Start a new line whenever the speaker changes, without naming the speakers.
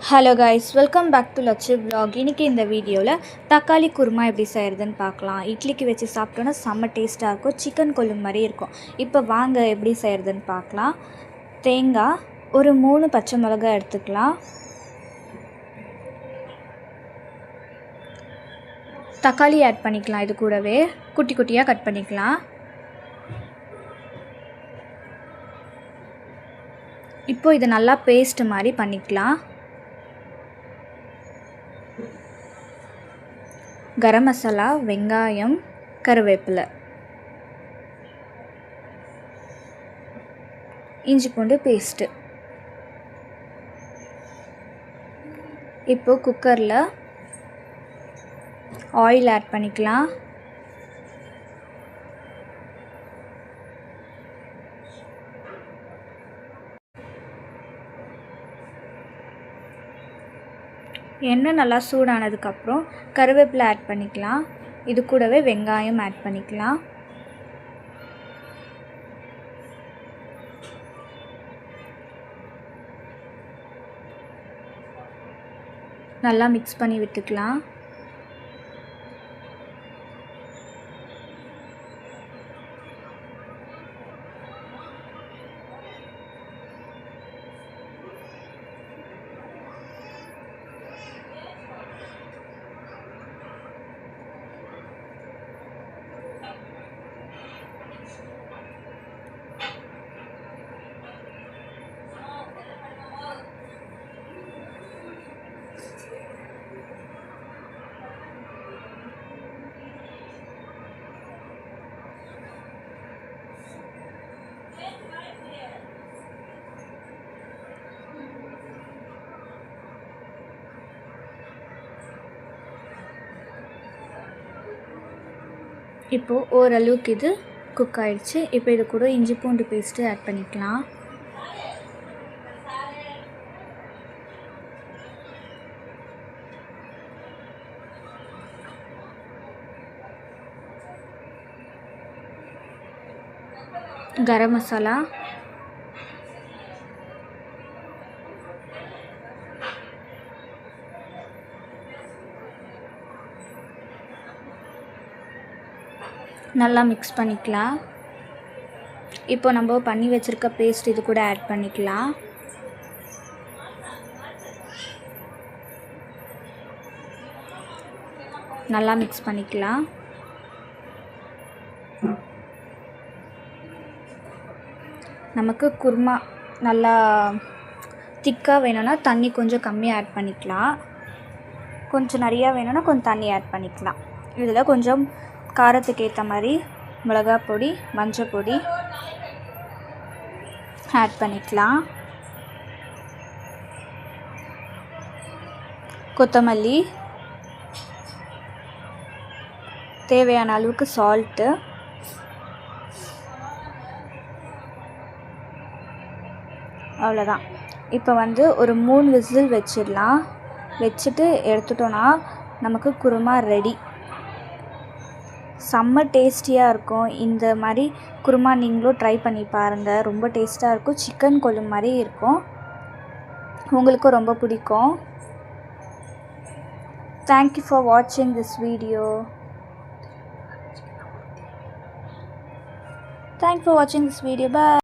Hello guys, welcome back to Lakshu vlog. இன்றைக்கி இந்த வீடியோவில் தக்காளி குருமா எப்படி செய்கிறதுன்னு பார்க்கலாம். இட்லிக்கு வச்சு சாப்பிட்டோன்னா செம்ம டேஸ்ட்டாக இருக்கும், சிக்கன் கொள்ளும் மாதிரி இருக்கும். இப்போ வாங்க எப்படி செய்கிறதுன்னு பார்க்கலாம். தேங்காய் ஒரு 3 பச்சை மிளகாய் எடுத்துக்கலாம். தக்காளி ஆட் பண்ணிக்கலாம். இது கூடவே குட்டி குட்டியாக கட் பண்ணிக்கலாம். இப்போ இது நல்லா பேஸ்ட் மாதிரி பண்ணிக்கலாம். கரம் மசாலா, வெங்காயம், கருவேப்பிலை, இஞ்சி பூண்டு பேஸ்ட்டு. இப்போ குக்கரில் ஆயில் ஆட் பண்ணிக்கலாம். எண்ணெய் நல்லா சூடானதுக்கப்புறம் கருவேப்பிலை ஆட் பண்ணிக்கலாம். இது கூடவே வெங்காயம் ஆட் பண்ணிக்கலாம். நல்லா மிக்ஸ் பண்ணி விட்டுக்கலாம். இப்போது ஓரளவுக்கு இது குக் ஆகிடுச்சு. இப்போ இது கூட இஞ்சி பூண்டு பேஸ்ட்டு ஆட் பண்ணிக்கலாம். கரம் மசாலா, நல்லா மிக்ஸ் பண்ணிக்கலாம். இப்போ நம்ம பண்ணி வச்சுருக்க பேஸ்ட் இது கூட ஆட் பண்ணிக்கலாம். நல்லா மிக்ஸ் பண்ணிக்கலாம். நமக்கு குருமா நல்லா திக்காக வேணும்னா தண்ணி கொஞ்சம் கம்மியாக ஆட் பண்ணிக்கலாம். கொஞ்சம் நிறையா வேணும்னா கொஞ்சம் தண்ணி ஆட் பண்ணிக்கலாம். இதில் கொஞ்சம் காரத்துக்கு ஏற்ற மாதிரி மிளகாய் பொடி, மஞ்சள் பொடி ஆட் பண்ணிக்கலாம். கொத்தமல்லி, தேவையான அளவுக்கு சால்ட்டு, அவ்வளோதான். இப்போ ஒரு 3 விசில் வச்சிடலாம். வச்சுட்டு எடுத்துட்டோன்னா நமக்கு குருமா ரெடி. செம்ம டேஸ்டியாக இருக்கும். இந்த மாதிரி குருமா நீங்களும் ட்ரை பண்ணி பாருங்கள். ரொம்ப டேஸ்ட்டாக இருக்கும். சிக்கன் கொள்ளும் மாதிரி இருக்கும். உங்களுக்கும் ரொம்ப பிடிக்கும். தேங்க்யூ ஃபார் வாட்சிங் திஸ் வீடியோ. Bye.